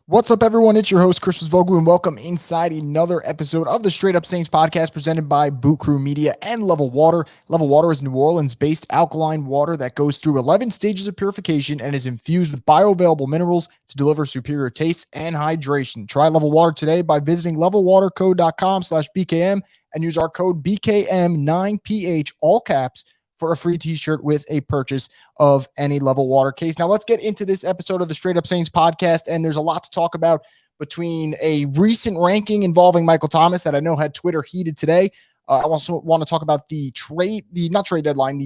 What's up, everyone? It's your host, Chris Voglu, and welcome inside another episode of the Straight Up Saints podcast presented by Boot Crew Media and Level Water. Level Water is New Orleans-based alkaline water that goes through 11 stages of purification and is infused with bioavailable minerals to deliver superior taste and hydration. Try Level Water today by visiting levelwaterco.com/BKM and use our code BKM9PH, all caps, for a free t-shirt with a purchase of any Level Water case. Now let's get into this episode of the Straight Up Saints podcast. And there's a lot to talk about between a recent ranking involving Michael Thomas that I know had Twitter heated today. I also want to talk about the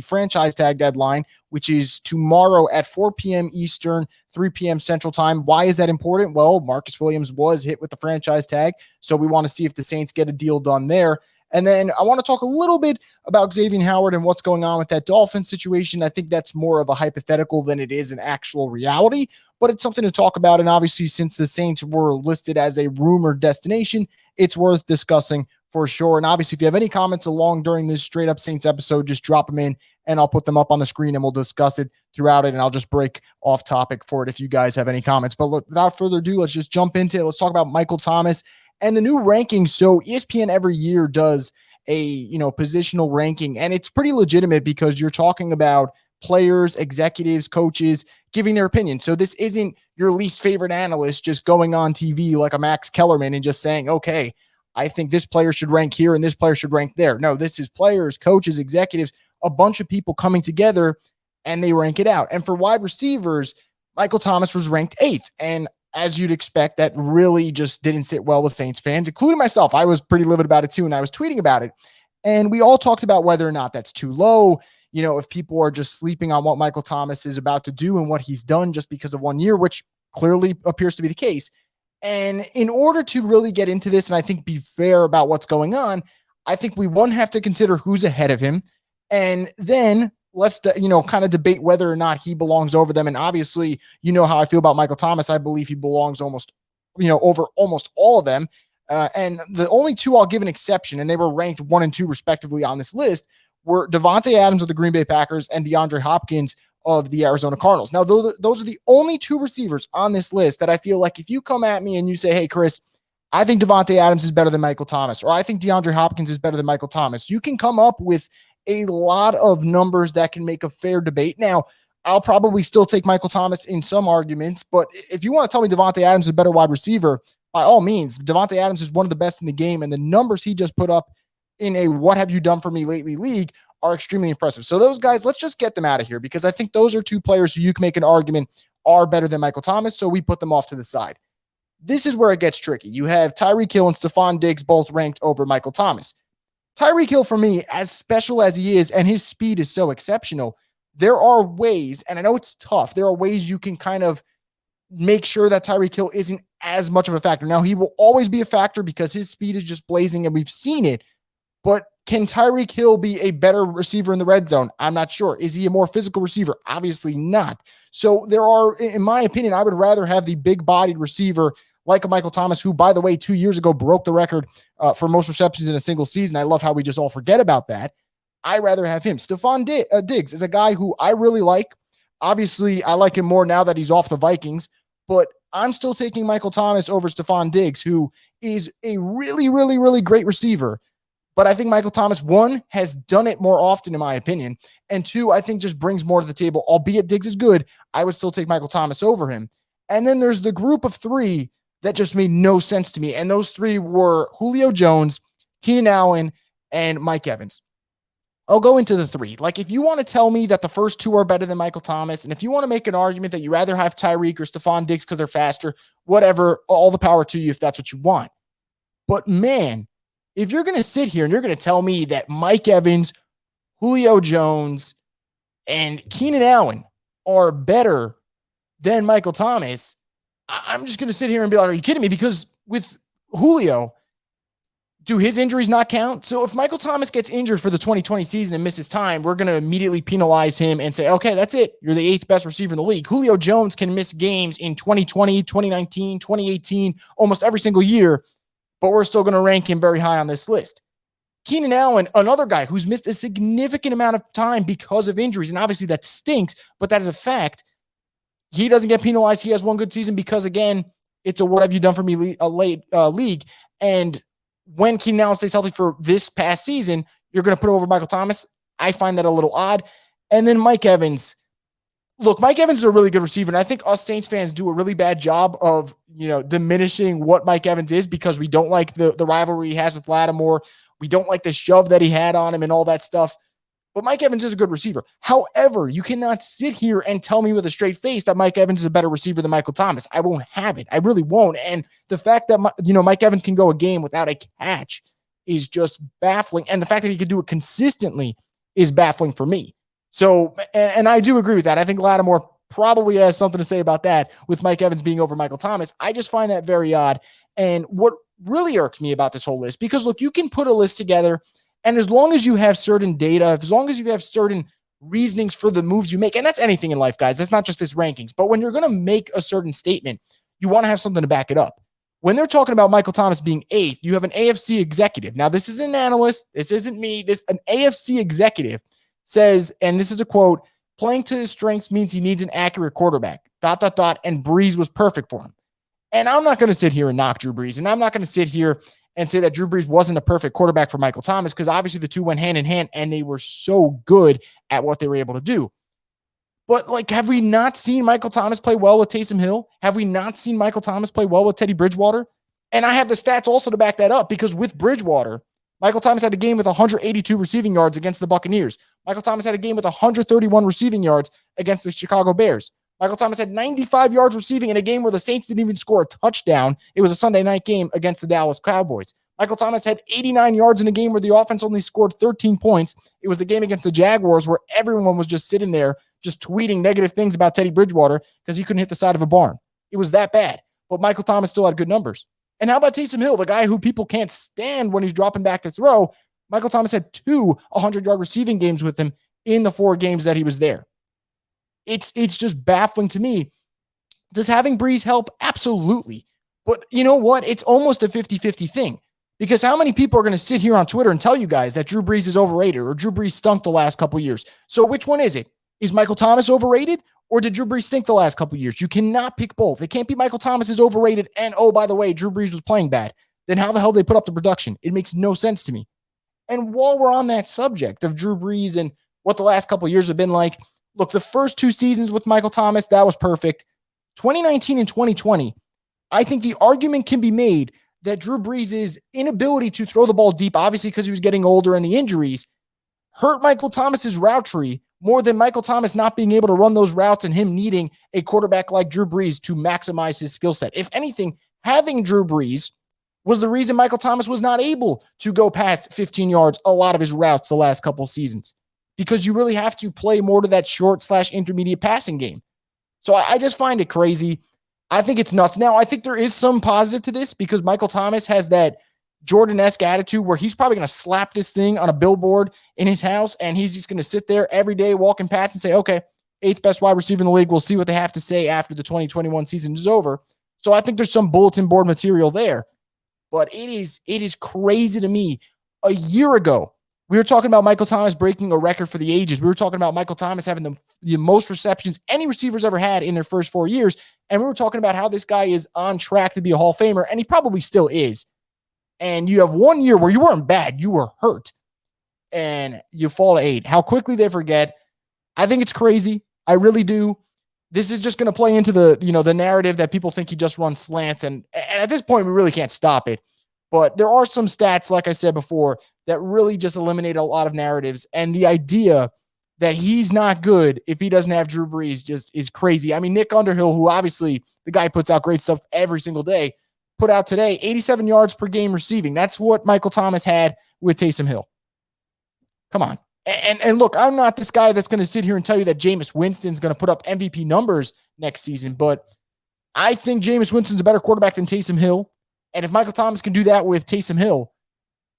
franchise tag deadline, which is tomorrow at 4 p.m. Eastern, 3 p.m. Central Time. Why is that important? Well, Marcus Williams was hit with the franchise tag, so we want to see if the Saints get a deal done there. And then I want to talk a little bit about Xavien Howard and what's going on with that Dolphins situation. I think that's more of a hypothetical than it is an actual reality, but it's something to talk about. And obviously, since the Saints were listed as a rumored destination, it's worth discussing for sure. And obviously, if you have any comments along during this Straight Up Saints episode, just drop them in and I'll put them up on the screen and we'll discuss it throughout it. And I'll just break off topic for it if you guys have any comments. But look, without further ado, let's just jump into it. Let's talk about Michael Thomas and the new ranking. So ESPN every year does a positional ranking, and it's pretty legitimate because you're talking about players, executives, coaches giving their opinion. So this isn't your least favorite analyst just going on TV like a Max Kellerman and just saying, okay, I think this player should rank here and this player should rank there. No, this is players, coaches, executives, a bunch of people coming together and they rank it out. And for wide receivers, Michael Thomas was ranked 8th. And as you'd expect, that really just didn't sit well with Saints fans, including myself. I was pretty livid about it too, and I was tweeting about it. And we all talked about whether or not that's too low, if people are just sleeping on what Michael Thomas is about to do and what he's done just because of 1 year, which clearly appears to be the case. And in order to really get into this, and I think be fair about what's going on, I think we, one, have to consider who's ahead of him. And then let's, kind of debate whether or not he belongs over them. And obviously, how I feel about Michael Thomas. I believe he belongs almost, over almost all of them. And the only two I'll give an exception, and they were ranked 1 and 2 respectively on this list, were Davante Adams of the Green Bay Packers and DeAndre Hopkins of the Arizona Cardinals. Now, those are the only two receivers on this list that I feel like if you come at me and you say, hey, Chris, I think Davante Adams is better than Michael Thomas, or I think DeAndre Hopkins is better than Michael Thomas, you can come up with a lot of numbers that can make a fair debate. Now, I'll probably still take Michael Thomas in some arguments, but if you want to tell me Davante Adams is a better wide receiver, by all means, Davante Adams is one of the best in the game, and the numbers he just put up in a what have you done for me lately league are extremely impressive. So those guys, let's just get them out of here because I think those are two players who you can make an argument are better than Michael Thomas, so we put them off to the side. This is where it gets tricky. You have Tyreek Hill and Stephon Diggs both ranked over Michael Thomas. Tyreek Hill, for me, as special as he is, and his speed is so exceptional, there are ways, and I know it's tough, there are ways you can kind of make sure that Tyreek Hill isn't as much of a factor. Now, he will always be a factor because his speed is just blazing, and we've seen it, but can Tyreek Hill be a better receiver in the red zone? I'm not sure. Is he a more physical receiver? Obviously not. So there are, in my opinion, I would rather have the big-bodied receiver like a Michael Thomas, who, by the way, 2 years ago broke the record for most receptions in a single season. I love how we just all forget about that. I'd rather have him. Stephon Diggs is a guy who I really like. Obviously, I like him more now that he's off the Vikings, but I'm still taking Michael Thomas over Stephon Diggs, who is a really, really, really great receiver. But I think Michael Thomas, 1, has done it more often, in my opinion, and 2, I think just brings more to the table. Albeit Diggs is good, I would still take Michael Thomas over him. And then there's the group of 3 that just made no sense to me. And those 3 were Julio Jones, Keenan Allen, and Mike Evans. I'll go into the 3. Like, if you want to tell me that the first 2 are better than Michael Thomas, and if you want to make an argument that you rather have Tyreek or Stephon Diggs because they're faster, whatever, all the power to you if that's what you want. But man, if you're going to sit here and you're going to tell me that Mike Evans, Julio Jones, and Keenan Allen are better than Michael Thomas, I'm just going to sit here and be like, are you kidding me? Because with Julio, do his injuries not count? So if Michael Thomas gets injured for the 2020 season and misses time, we're going to immediately penalize him and say, okay, that's it. You're the 8th best receiver in the league. Julio Jones can miss games in 2020, 2019, 2018, almost every single year, but we're still going to rank him very high on this list. Keenan Allen, another guy who's missed a significant amount of time because of injuries, and obviously that stinks, but that is a fact. He doesn't get penalized. He has one good season because, again, It's a what have you done for me league. And when Keenan Allen stays healthy for this past season, you're going to put him over Michael Thomas. I find that a little odd. And then Mike Evans. Look, Mike Evans is a really good receiver, and I think us Saints fans do a really bad job of, diminishing what Mike Evans is because we don't like the rivalry he has with Lattimore. We don't like the shove that he had on him and all that stuff. But Mike Evans is a good receiver. However, you cannot sit here and tell me with a straight face that Mike Evans is a better receiver than Michael Thomas. I won't have it. I really won't. And the fact that, Mike Evans can go a game without a catch is just baffling. And the fact that he could do it consistently is baffling for me. So, and I do agree with that. I think Lattimore probably has something to say about that with Mike Evans being over Michael Thomas. I just find that very odd. And what really irked me about this whole list, because look, you can put a list together, and as long as you have certain data, as long as you have certain reasonings for the moves you make, and that's anything in life, guys, that's not just this rankings, but when you're going to make a certain statement, you want to have something to back it up. When they're talking about Michael Thomas being 8th, you have an AFC executive. Now, this isn't an analyst. This isn't me. An AFC executive says, and this is a quote, playing to his strengths means he needs an accurate quarterback, ... and Brees was perfect for him. And I'm not going to sit here and knock Drew Brees, and I'm not going to sit here and say that Drew Brees wasn't a perfect quarterback for Michael Thomas, because obviously the two went hand in hand, and they were so good at what they were able to do. But, have we not seen Michael Thomas play well with Taysom Hill? Have we not seen Michael Thomas play well with Teddy Bridgewater? And I have the stats also to back that up, because with Bridgewater, Michael Thomas had a game with 182 receiving yards against the Buccaneers. Michael Thomas had a game with 131 receiving yards against the Chicago Bears. Michael Thomas had 95 yards receiving in a game where the Saints didn't even score a touchdown. It was a Sunday night game against the Dallas Cowboys. Michael Thomas had 89 yards in a game where the offense only scored 13 points. It was the game against the Jaguars where everyone was just sitting there just tweeting negative things about Teddy Bridgewater because he couldn't hit the side of a barn. It was that bad. But Michael Thomas still had good numbers. And how about Taysom Hill, the guy who people can't stand when he's dropping back to throw? Michael Thomas had 2 100-yard receiving games with him in the 4 games that he was there. It's just baffling to me. Does having Brees help? Absolutely. But you know what? It's almost a 50-50 thing. Because how many people are going to sit here on Twitter and tell you guys that Drew Brees is overrated or Drew Brees stunk the last couple of years? So which one is it? Is Michael Thomas overrated, or did Drew Brees stink the last couple of years? You cannot pick both. It can't be Michael Thomas is overrated and, oh, by the way, Drew Brees was playing bad. Then how the hell did they put up the production? It makes no sense to me. And while we're on that subject of Drew Brees and what the last couple of years have been like, look, the first 2 seasons with Michael Thomas, that was perfect. 2019 and 2020, I think the argument can be made that Drew Brees' inability to throw the ball deep, obviously because he was getting older and the injuries, hurt Michael Thomas's route tree more than Michael Thomas not being able to run those routes and him needing a quarterback like Drew Brees to maximize his skill set. If anything, having Drew Brees was the reason Michael Thomas was not able to go past 15 yards a lot of his routes the last couple seasons, because you really have to play more to that short/intermediate passing game. So I just find it crazy. I think it's nuts. Now, I think there is some positive to this because Michael Thomas has that Jordan-esque attitude where he's probably going to slap this thing on a billboard in his house, and he's just going to sit there every day walking past and say, okay, 8th best wide receiver in the league. We'll see what they have to say after the 2021 season is over. So I think there's some bulletin board material there. But it is crazy to me. A year ago, we were talking about Michael Thomas breaking a record for the ages. We were talking about Michael Thomas having the most receptions any receivers ever had in their first 4 years. And we were talking about how this guy is on track to be a Hall of Famer, and he probably still is. And you have 1 year where you weren't bad, you were hurt, and you fall to 8. How quickly they forget. I think it's crazy. I really do. This is just going to play into the narrative that people think he just runs slants. And at this point, we really can't stop it. But there are some stats, like I said before, that really just eliminate a lot of narratives. And the idea that he's not good if he doesn't have Drew Brees just is crazy. I mean, Nick Underhill, who obviously the guy puts out great stuff every single day, put out today 87 yards per game receiving. That's what Michael Thomas had with Taysom Hill. Come on. And look, I'm not this guy that's going to sit here and tell you that Jameis Winston's going to put up MVP numbers next season, but I think Jameis Winston's a better quarterback than Taysom Hill. And if Michael Thomas can do that with Taysom Hill,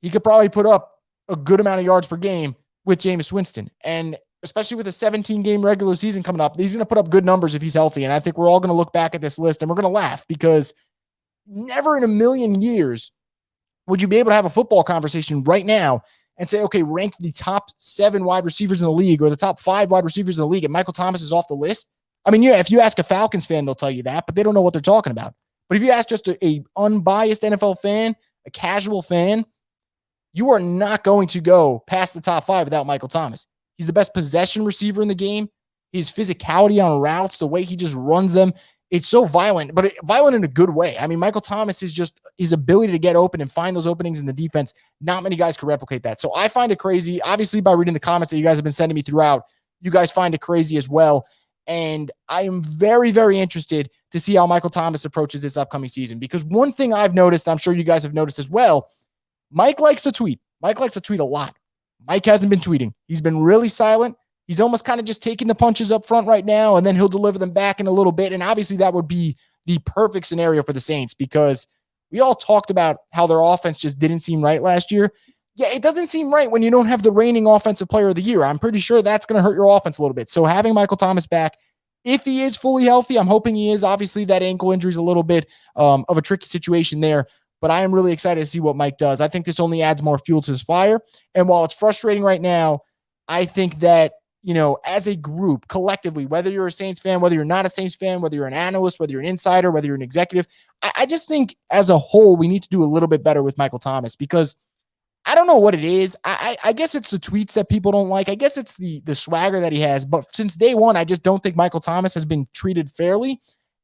he could probably put up a good amount of yards per game with Jameis Winston. And especially with a 17-game regular season coming up, he's going to put up good numbers if he's healthy. And I think we're all going to look back at this list and we're going to laugh, because never in a million years would you be able to have a football conversation right now and say, okay, rank the top 7 wide receivers in the league or the top 5 wide receivers in the league, and Michael Thomas is off the list. I mean, yeah, if you ask a Falcons fan, they'll tell you that, but they don't know what they're talking about. But if you ask just a unbiased NFL fan, a casual fan, you are not going to go past the top 5 without Michael Thomas. He's the best possession receiver in the game. His physicality on routes, the way he just runs them, it's so violent, but violent in a good way. I mean, Michael Thomas is just his ability to get open and find those openings in the defense. Not many guys can replicate that. So I find it crazy. Obviously, by reading the comments that you guys have been sending me throughout, you guys find it crazy as well. And I am very, very interested to see how Michael Thomas approaches this upcoming season. Because one thing I've noticed, I'm sure you guys have noticed as well, Mike likes to tweet. Mike likes to tweet a lot. Mike hasn't been tweeting. He's been really silent. He's almost kind of just taking the punches up front right now, and then he'll deliver them back in a little bit. And obviously that would be the perfect scenario for the Saints, because we all talked about how their offense just didn't seem right last year. Yeah, it doesn't seem right when you don't have the reigning offensive player of the year. I'm pretty sure that's going to hurt your offense a little bit. So having Michael Thomas back, if he is fully healthy, I'm hoping he is. Obviously, that ankle injury is a little bit of a tricky situation there. But I am really excited to see what Mike does. I think this only adds more fuel to his fire. And while it's frustrating right now, I think that, as a group, collectively, whether you're a Saints fan, whether you're not a Saints fan, whether you're an analyst, whether you're an insider, whether you're an executive, I just think as a whole, we need to do a little bit better with Michael Thomas, because I don't know what it is. I guess it's the tweets that people don't like. I guess it's the swagger that he has. But since day one, I just don't think Michael Thomas has been treated fairly.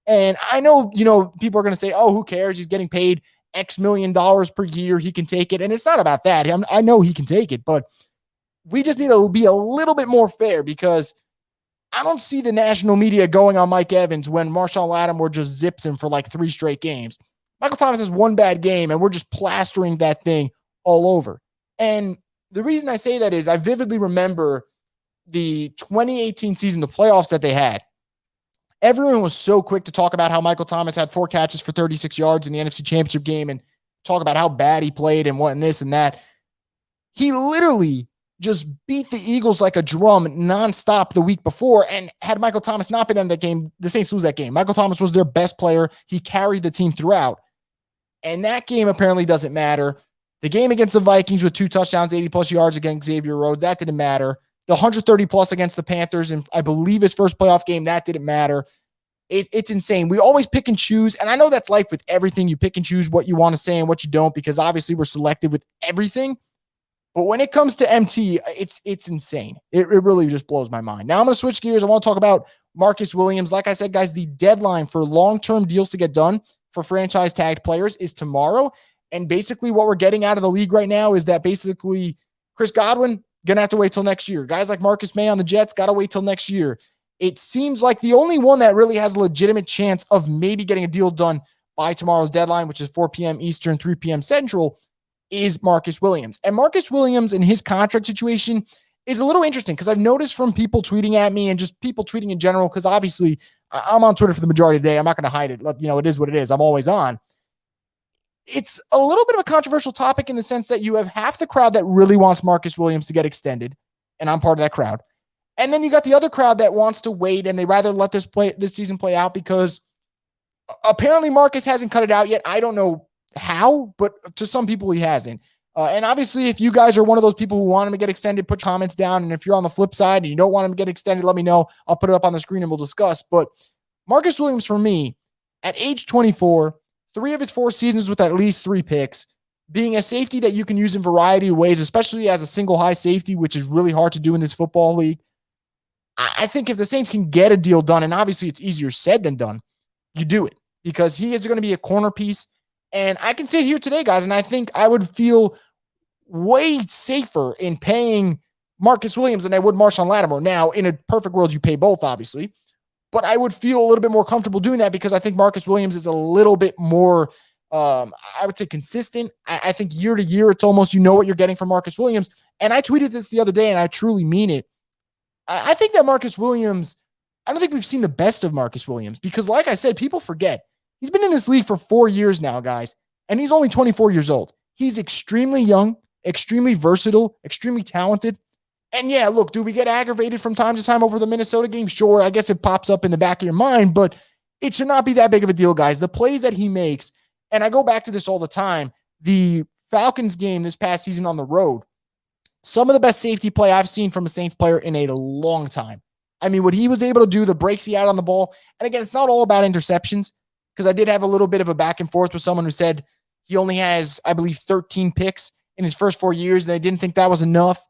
And I know, people are going to say, oh, who cares? He's getting paid X million dollars per year. He can take it. And it's not about that. I know he can take it, but we just need to be a little bit more fair, because I don't see the national media going on Mike Evans when Marshawn Lattimore just zips him for like 3 straight games. Michael Thomas has one bad game, and we're just plastering that thing all over. And the reason I say that is I vividly remember the 2018 season, the playoffs that they had. Everyone was so quick to talk about how Michael Thomas had 4 catches for 36 yards in the NFC Championship game and talk about how bad he played and what and this and that. He literally just beat the Eagles like a drum nonstop the week before, and had Michael Thomas not been in that game, the Saints lose that game. Michael Thomas was their best player. He carried the team throughout. And that game apparently doesn't matter. The game against the Vikings with 2 touchdowns, 80-plus yards against Xavier Rhodes, that didn't matter. The 130-plus against the Panthers, and I believe his first playoff game, that didn't matter. It's insane. We always pick and choose, and I know that's life with everything. You pick and choose what you want to say and what you don't, because obviously we're selective with everything. But when it comes to MT, it's insane. It really just blows my mind. Now I'm going to switch gears. I want to talk about Marcus Williams. Like I said, guys, the deadline for long-term deals to get done for franchise-tagged players is tomorrow. And basically what we're getting out of the league right now is that basically Chris Godwin going to have to wait till next year. Guys like Marcus May on the Jets got to wait till next year. It seems like the only one that really has a legitimate chance of maybe getting a deal done by tomorrow's deadline, which is 4 p.m. Eastern, 3 p.m. Central, is Marcus Williams. And Marcus Williams and his contract situation is a little interesting, because I've noticed from people tweeting at me and just people tweeting in general, because obviously I'm on Twitter for the majority of the day. I'm not going to hide it. It is what it is. I'm always on. It's a little bit of a controversial topic in the sense that you have half the crowd that really wants Marcus Williams to get extended, and I'm part of that crowd. And then you got the other crowd that wants to wait, and they rather let this season play out, because apparently Marcus hasn't cut it out yet. I don't know how, but to some people he hasn't. And obviously, if you guys are one of those people who want him to get extended, put comments down. And if you're on the flip side and you don't want him to get extended, let me know. I'll put it up on the screen and we'll discuss. But Marcus Williams, for me, at age 24, 3 of his 4 seasons with at least 3 picks, being a safety that you can use in a variety of ways, especially as a single high safety, which is really hard to do in this football league. I think if the Saints can get a deal done, and obviously it's easier said than done, you do it, because he is going to be a corner piece. And I can sit here today, guys, and I think I would feel way safer in paying Marcus Williams than I would Marshawn Lattimore. Now, in a perfect world, you pay both, obviously. But I would feel a little bit more comfortable doing that, because I think Marcus Williams is a little bit more, I would say, consistent. I think year to year, it's almost, what you're getting from Marcus Williams. And I tweeted this the other day, and I truly mean it. I think that Marcus Williams, I don't think we've seen the best of Marcus Williams, because like I said, people forget. He's been in this league for 4 years now, guys, and he's only 24 years old. He's extremely young, extremely versatile, extremely talented. And yeah, look, do we get aggravated from time to time over the Minnesota game? Sure, I guess it pops up in the back of your mind, but it should not be that big of a deal, guys. The plays that he makes, and I go back to this all the time, the Falcons game this past season on the road, some of the best safety play I've seen from a Saints player in a long time. I mean, what he was able to do, the breaks he had on the ball, and again, it's not all about interceptions, because I did have a little bit of a back and forth with someone who said he only has, I believe, 13 picks in his first 4 years, and they didn't think that was enough.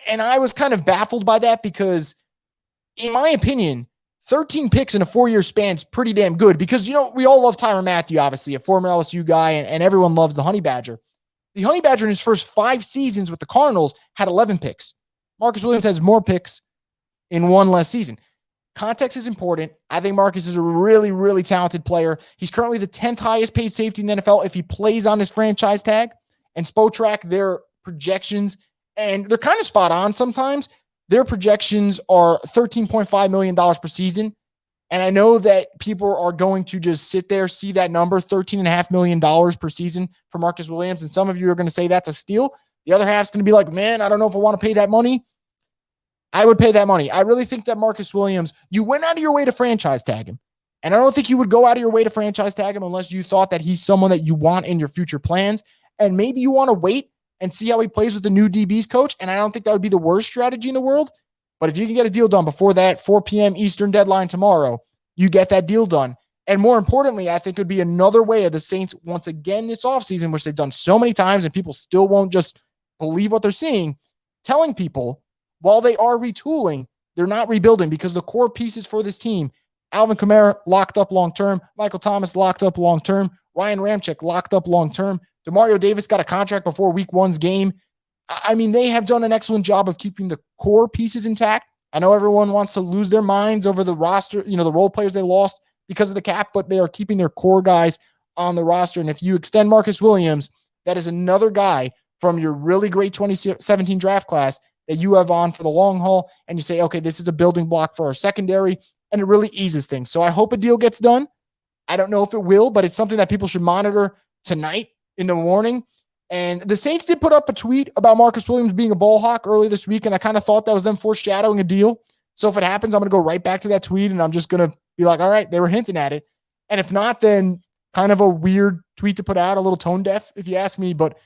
And I was kind of baffled by that because, in my opinion, 13 picks in a 4-year span is pretty damn good because, we all love Tyrann Mathieu, obviously, a former LSU guy, and everyone loves the Honey Badger. The Honey Badger in his first 5 seasons with the Cardinals had 11 picks. Marcus Williams has more picks in one less season. Context is important. I think Marcus is a really, really talented player. He's currently the 10th highest paid safety in the NFL if he plays on his franchise tag. And Spotrac, their projections, and they're kind of spot on sometimes. Their projections are $13.5 million per season. And I know that people are going to just sit there, see that number, $13.5 million per season for Marcus Williams. And some of you are going to say that's a steal. The other half's going to be like, man, I don't know if I want to pay that money. I would pay that money. I really think that Marcus Williams, you went out of your way to franchise tag him. And I don't think you would go out of your way to franchise tag him unless you thought that he's someone that you want in your future plans. And maybe you want to wait and see how he plays with the new DBs coach. And I don't think that would be the worst strategy in the world. But if you can get a deal done before that 4 p.m. Eastern deadline tomorrow, you get that deal done. And more importantly, I think it would be another way of the Saints once again this offseason, which they've done so many times and people still won't just believe what they're seeing, telling people while they are retooling, they're not rebuilding because the core pieces for this team, Alvin Kamara locked up long-term, Michael Thomas locked up long-term, Ryan Ramczyk locked up long-term, DeMario Davis got a contract before week 1's game. I mean, they have done an excellent job of keeping the core pieces intact. I know everyone wants to lose their minds over the roster, the role players they lost because of the cap, but they are keeping their core guys on the roster. And if you extend Marcus Williams, that is another guy from your really great 2017 draft class that you have on for the long haul. And you say, okay, this is a building block for our secondary, and it really eases things. So I hope a deal gets done. I don't know if it will, but it's something that people should monitor tonight in the morning. And the Saints did put up a tweet about Marcus Williams being a ball hawk early this week, and I kind of thought that was them foreshadowing a deal. So if it happens, I'm going to go right back to that tweet, and I'm just going to be like, all right, they were hinting at it. And if not, then kind of a weird tweet to put out, a little tone deaf, if you ask me. But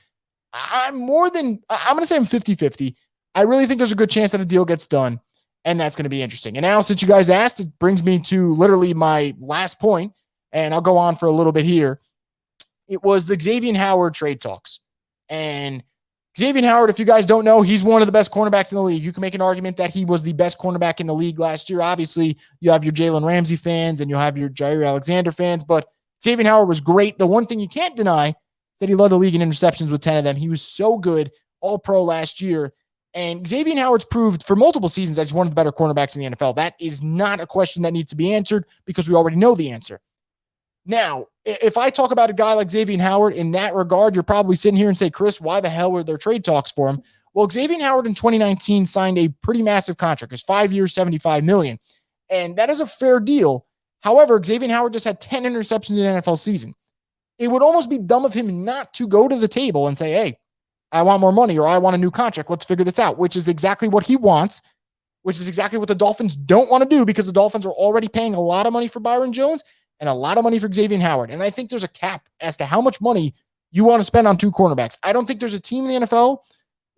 I'm going to say I'm 50-50. I really think there's a good chance that a deal gets done, and that's going to be interesting. And now, since you guys asked, it brings me to literally my last point, and I'll go on for a little bit here. It was the Xavien Howard trade talks. And Xavien Howard, if you guys don't know, he's one of the best cornerbacks in the league. You can make an argument that he was the best cornerback in the league last year. Obviously, you have your Jalen Ramsey fans and you'll have your Jair Alexander fans, but Xavien Howard was great. The one thing you can't deny is that he led the league in interceptions with 10 of them. He was so good, all-pro last year. And Xavien Howard's proved for multiple seasons that he's one of the better cornerbacks in the NFL. That is not a question that needs to be answered because we already know the answer. Now, if I talk about a guy like Xavien Howard in that regard, you're probably sitting here and say, Chris, why the hell were there trade talks for him? Well, Xavien Howard in 2019 signed a pretty massive contract. It's 5 years, $75 million. And that is a fair deal. However, Xavien Howard just had 10 interceptions in an NFL season. It would almost be dumb of him not to go to the table and say, hey, I want more money or I want a new contract. Let's figure this out, which is exactly what he wants, which is exactly what the Dolphins don't want to do because the Dolphins are already paying a lot of money for Byron Jones and a lot of money for Xavien Howard. And I think there's a cap as to how much money you want to spend on two cornerbacks. I don't think there's a team in the NFL,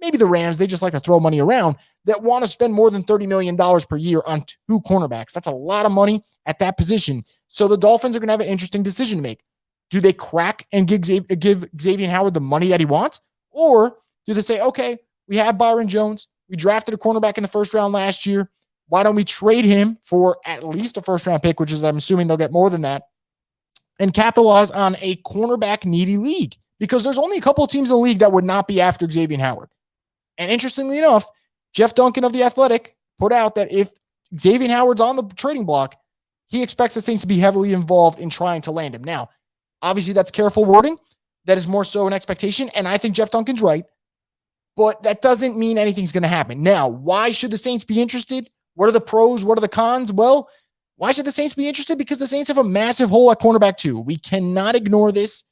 maybe the Rams, they just like to throw money around, that want to spend more than $30 million per year on two cornerbacks. That's a lot of money at that position. So the Dolphins are going to have an interesting decision to make. Do they crack and give Xavien Howard the money that he wants? Or do they say, okay, we have Byron Jones. We drafted a cornerback in the first round last year. Why don't we trade him for at least a first-round pick, which is, I'm assuming they'll get more than that, and capitalize on a cornerback-needy league? Because there's only a couple of teams in the league that would not be after Xavien Howard. And interestingly enough, Jeff Duncan of The Athletic put out that if Xavien Howard's on the trading block, he expects the Saints to be heavily involved in trying to land him. Now, obviously, that's careful wording. That is more so an expectation, and I think Jeff Duncan's right. But that doesn't mean anything's going to happen. Now, why should the Saints be interested? What are the pros? What are the cons? Well, why should the Saints be interested? Because the Saints have a massive hole at cornerback too. We cannot ignore this.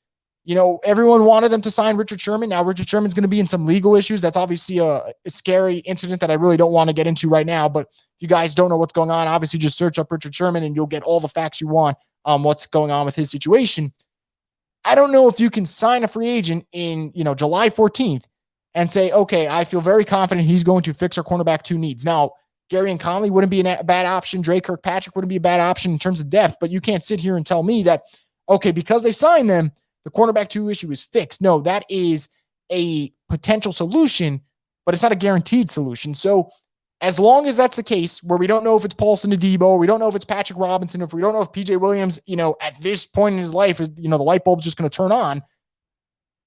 You know, everyone wanted them to sign Richard Sherman. Now, Richard Sherman's going to be in some legal issues. That's obviously a scary incident that I really don't want to get into right now. But if you guys don't know what's going on, obviously just search up Richard Sherman and you'll get all the facts you want on what's going on with his situation. I don't know if you can sign a free agent in, July 14th and say, okay, I feel very confident he's going to fix our cornerback two needs. Now, Gary and Conley wouldn't be a bad option. Dre Kirkpatrick wouldn't be a bad option in terms of depth, but you can't sit here and tell me that, okay, because they signed them, the cornerback 2 issue is fixed. No, that is a potential solution, but it's not a guaranteed solution. So as long as that's the case, where we don't know if it's Paulson Adebo, or we don't know if it's Patrick Robinson, if we don't know if PJ Williams, at this point in his life, the light bulb's just going to turn on,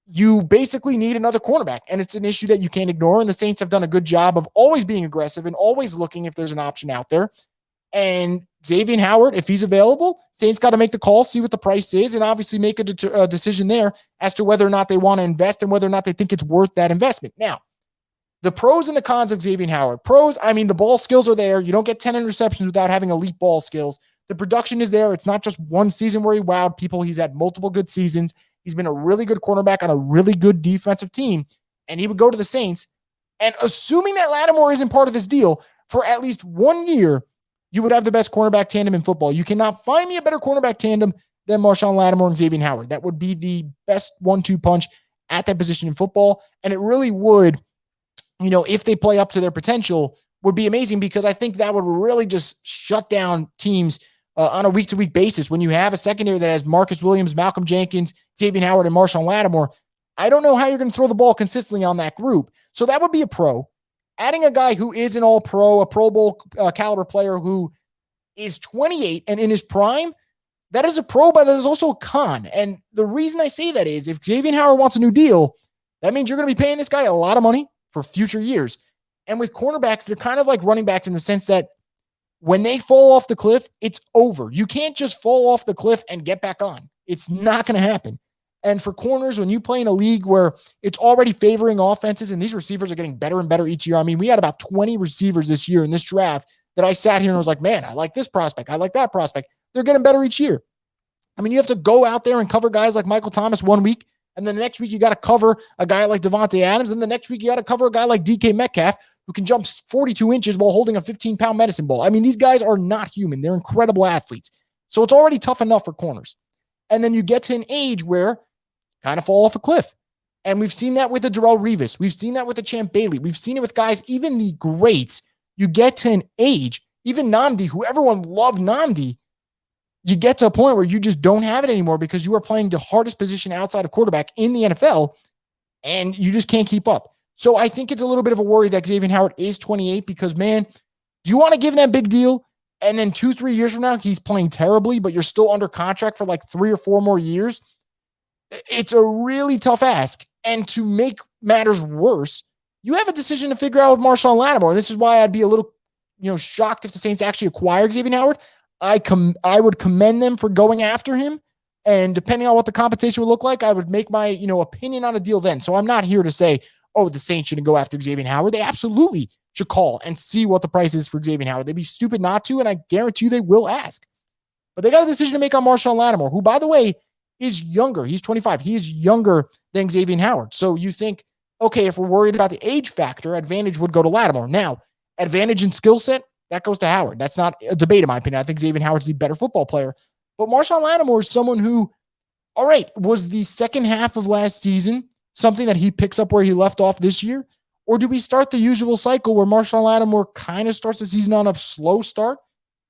you basically need another cornerback. And it's an issue that you can't ignore. And the Saints have done a good job of always being aggressive and always looking if there's an option out there. And Xavien Howard, if he's available, Saints got to make the call, see what the price is, and obviously make a decision there as to whether or not they want to invest and whether or not they think it's worth that investment. Now, the pros and the cons of Xavien Howard. Pros, the ball skills are there. You don't get 10 interceptions without having elite ball skills. The production is there. It's not just one season where he wowed people. He's had multiple good seasons. He's been a really good cornerback on a really good defensive team, and he would go to the Saints. And assuming that Lattimore isn't part of this deal, for at least 1 year, you would have the best cornerback tandem in football. You cannot find me a better cornerback tandem than Marshawn Lattimore and Xavien Howard. That would be the best 1-2 punch at that position in football, and it really would, if they play up to their potential, would be amazing, because I think that would really just shut down teams on a week-to-week basis. When you have a secondary that has Marcus Williams, Malcolm Jenkins, Xavien Howard, and Marshawn Lattimore, I don't know how you're going to throw the ball consistently on that group. So that would be a pro. Adding a guy who is an all-pro, a Pro Bowl caliber player who is 28 and in his prime, that is a pro, but that is also a con. And the reason I say that is if Xavien Howard wants a new deal, that means you're going to be paying this guy a lot of money for future years. And with cornerbacks, they're kind of like running backs in the sense that when they fall off the cliff, it's over. You can't just fall off the cliff and get back on. It's not going to happen. And for corners, when you play in a league where it's already favoring offenses and these receivers are getting better and better each year. We had about 20 receivers this year in this draft that I sat here and was like, man, I like this prospect. I like that prospect. They're getting better each year. You have to go out there and cover guys like Michael Thomas 1 week, and then the next week you got to cover a guy like Devontae Adams, and the next week you got to cover a guy like DK Metcalf, who can jump 42 inches while holding a 15-pound medicine ball. These guys are not human. They're incredible athletes. So it's already tough enough for corners. And then you get to an age where kind of fall off a cliff. And we've seen that with the Darrelle Revis. We've seen that with the Champ Bailey. We've seen it with guys, even the greats. You get to an age, even Nnamdi, who everyone loved Nnamdi, you get to a point where you just don't have it anymore because you are playing the hardest position outside of quarterback in the NFL, and you just can't keep up. So I think it's a little bit of a worry that Xavien Howard is 28 because, man, do you want to give him that big deal and then 2-3 years from now he's playing terribly, but you're still under contract for like 3 or 4 more years? It's a really tough ask. And to make matters worse, you have a decision to figure out with Marshawn Lattimore. And this is why I'd be a little, shocked if the Saints actually acquire Xavien Howard. I would commend them for going after him. And depending on what the compensation would look like, I would make my, opinion on a deal then. So I'm not here to say, oh, the Saints shouldn't go after Xavien Howard. They absolutely should call and see what the price is for Xavien Howard. They'd be stupid not to, and I guarantee you they will ask. But they got a decision to make on Marshawn Lattimore, who, by the way, is younger. He's 25. He is younger than Xavien Howard. So you think, okay, if we're worried about the age factor, advantage would go to Lattimore. Now, advantage in skill set, that goes to Howard. That's not a debate, in my opinion. I think Xavien Howard's the better football player. But Marshawn Lattimore is someone who, all right, was the second half of last season something that he picks up where he left off this year? Or do we start the usual cycle where Marshawn Lattimore kind of starts the season on a slow start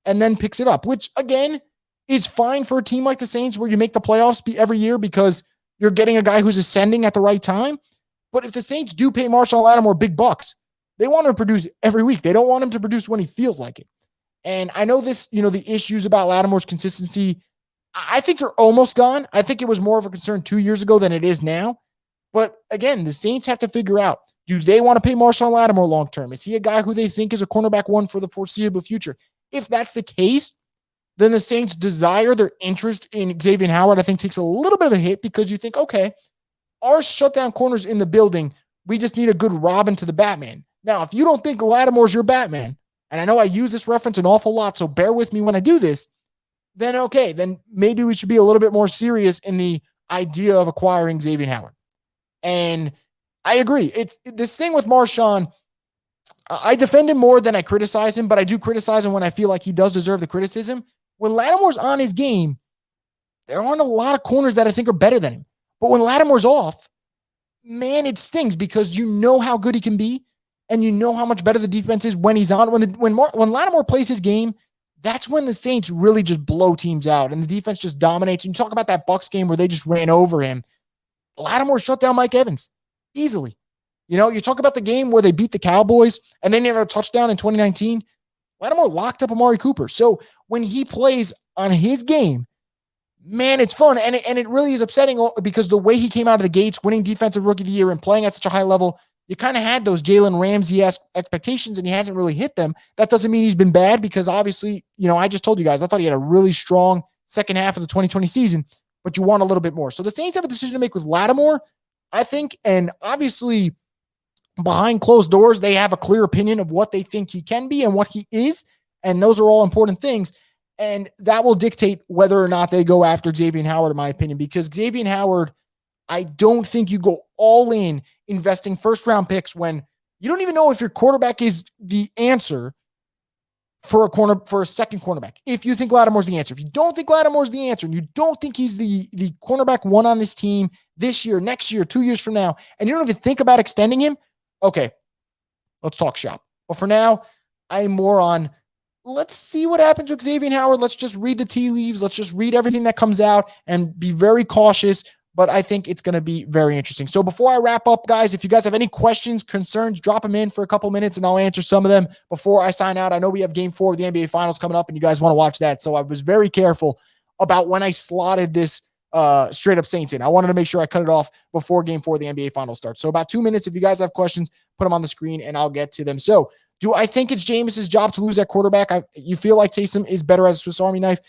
and then picks it up, which, again, is fine for a team like the Saints where you make the playoffs every year because you're getting a guy who's ascending at the right time. But if the Saints do pay Marshawn Lattimore big bucks, they want him to produce every week. They don't want him to produce when he feels like it. And I know this, the issues about Lattimore's consistency, I think they're almost gone. I think it was more of a concern 2 years ago than it is now. But again, the Saints have to figure out, do they want to pay Marshawn Lattimore long-term? Is he a guy who they think is a cornerback one for the foreseeable future? If that's the case, then the Saints' desire, their interest in Xavien Howard, I think takes a little bit of a hit because you think, okay, our shutdown corners in the building, we just need a good Robin to the Batman. Now, if you don't think Lattimore's your Batman, and I know I use this reference an awful lot, so bear with me when I do this, then okay, then maybe we should be a little bit more serious in the idea of acquiring Xavien Howard. And I agree. It's this thing with Marshawn, I defend him more than I criticize him, but I do criticize him when I feel like he does deserve the criticism. When Lattimore's on his game, there aren't a lot of corners that I think are better than him. But when Lattimore's off, man, it stings because you know how good he can be. And you know how much better the defense is when he's on. When Lattimore plays his game, that's when the Saints really just blow teams out and the defense just dominates. And you talk about that Bucs game where they just ran over him. Lattimore shut down Mike Evans easily. You talk about the game where they beat the Cowboys and they never had a touchdown in 2019. Lattimore locked up Amari Cooper. So when he plays on his game, man, it's fun. And it really is upsetting because the way he came out of the gates, winning Defensive Rookie of the Year and playing at such a high level, you kind of had those Jalen Ramsey-esque expectations and he hasn't really hit them. That doesn't mean he's been bad because obviously, I just told you guys, I thought he had a really strong second half of the 2020 season, but you want a little bit more. So the Saints have a decision to make with Lattimore, I think, and obviously behind closed doors, they have a clear opinion of what they think he can be and what he is, and those are all important things, and that will dictate whether or not they go after Xavien Howard, in my opinion, because Xavien Howard, I don't think you go all in investing first-round picks when you don't even know if your quarterback is the answer for a second cornerback. If you think Lattimore's the answer. If you don't think Lattimore's the answer and you don't think he's the cornerback one on this team this year, next year, 2 years from now, and you don't even think about extending him, okay, let's talk shop. But for now, I'm more on let's see what happens with Xavien Howard. Let's just read the tea leaves. Let's just read everything that comes out and be very cautious. But I think it's going to be very interesting. So before I wrap up, guys, if you guys have any questions, concerns, drop them in for a couple minutes and I'll answer some of them before I sign out. I know we have game 4 of the NBA Finals coming up and you guys want to watch that. So I was very careful about when I slotted this straight up Saints in. I wanted to make sure I cut it off before game 4 of the NBA Finals starts. So about 2 minutes. If you guys have questions, put them on the screen and I'll get to them. So do I think it's Jameis's job to lose at quarterback? You feel like Taysom is better as a Swiss Army knife?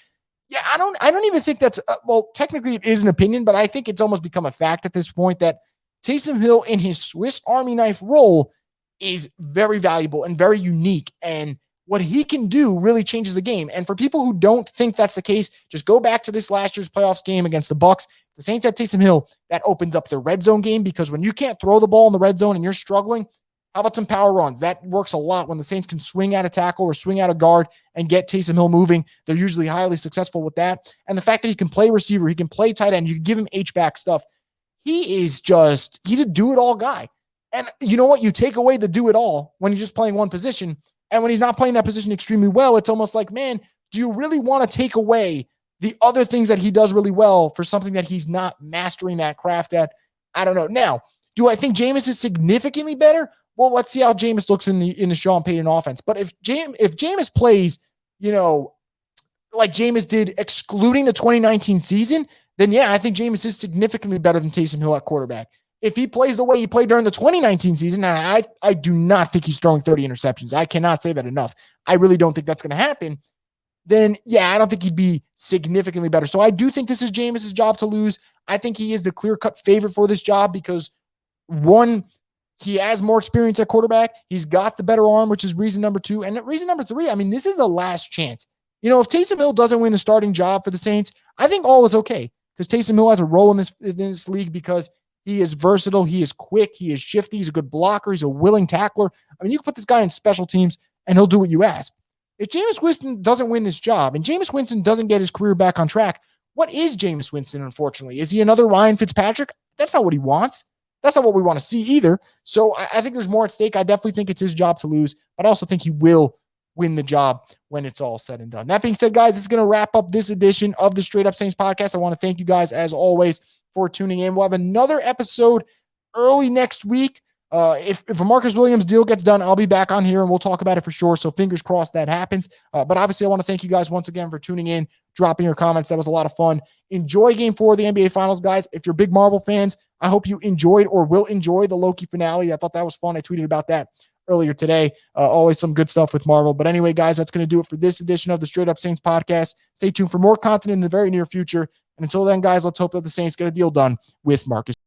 Yeah, I don't even think that's, well, technically it is an opinion, but I think it's almost become a fact at this point that Taysom Hill in his Swiss Army knife role is very valuable and very unique. And what he can do really changes the game. And for people who don't think that's the case, just go back to this last year's playoffs game against the Bucs. The Saints had Taysom Hill. That opens up their red zone game because when you can't throw the ball in the red zone and you're struggling, how about some power runs? That works a lot when the Saints can swing out a tackle or swing out a guard and get Taysom Hill moving. They're usually highly successful with that. And the fact that he can play receiver, he can play tight end, you can give him H-back stuff. He's a do-it-all guy. And you know what? You take away the do-it-all when he's just playing one position. And when he's not playing that position extremely well, it's almost like, man, do you really want to take away the other things that he does really well for something that he's not mastering that craft at? I don't know. Now, do I think Jameis is significantly better? Well, let's see how Jameis looks in the Sean Payton offense. But if Jameis plays, like Jameis did excluding the 2019 season, then yeah, I think Jameis is significantly better than Taysom Hill at quarterback. If he plays the way he played during the 2019 season, I do not think he's throwing 30 interceptions. I cannot say that enough. I really don't think that's going to happen. Then, yeah, I don't think he'd be significantly better. So I do think this is Jameis's job to lose. I think he is the clear-cut favorite for this job because, one, he has more experience at quarterback. He's got the better arm, which is reason number 2. And reason number 3, I mean, this is the last chance. If Taysom Hill doesn't win the starting job for the Saints, I think all is okay because Taysom Hill has a role in this league because he is versatile. He is quick. He is shifty. He's a good blocker. He's a willing tackler. I mean, you can put this guy in special teams and he'll do what you ask. If Jameis Winston doesn't win this job and Jameis Winston doesn't get his career back on track, what is Jameis Winston, unfortunately? Is he another Ryan Fitzpatrick? That's not what he wants. That's not what we want to see either. So I think there's more at stake. I definitely think it's his job to lose, but I also think he will win the job when it's all said and done. That being said, guys, this is going to wrap up this edition of the Straight Up Saints podcast. I want to thank you guys, as always, for tuning in. We'll have another episode early next week. If a Marcus Williams deal gets done, I'll be back on here and we'll talk about it for sure. So fingers crossed that happens. But obviously, I want to thank you guys once again for tuning in, dropping your comments. That was a lot of fun. Enjoy game 4 of the NBA Finals, guys. If you're big Marvel fans, I hope you enjoyed or will enjoy the Loki finale. I thought that was fun. I tweeted about that earlier today. Always some good stuff with Marvel. But anyway, guys, that's going to do it for this edition of the Straight Up Saints podcast. Stay tuned for more content in the very near future. And until then, guys, let's hope that the Saints get a deal done with Marcus.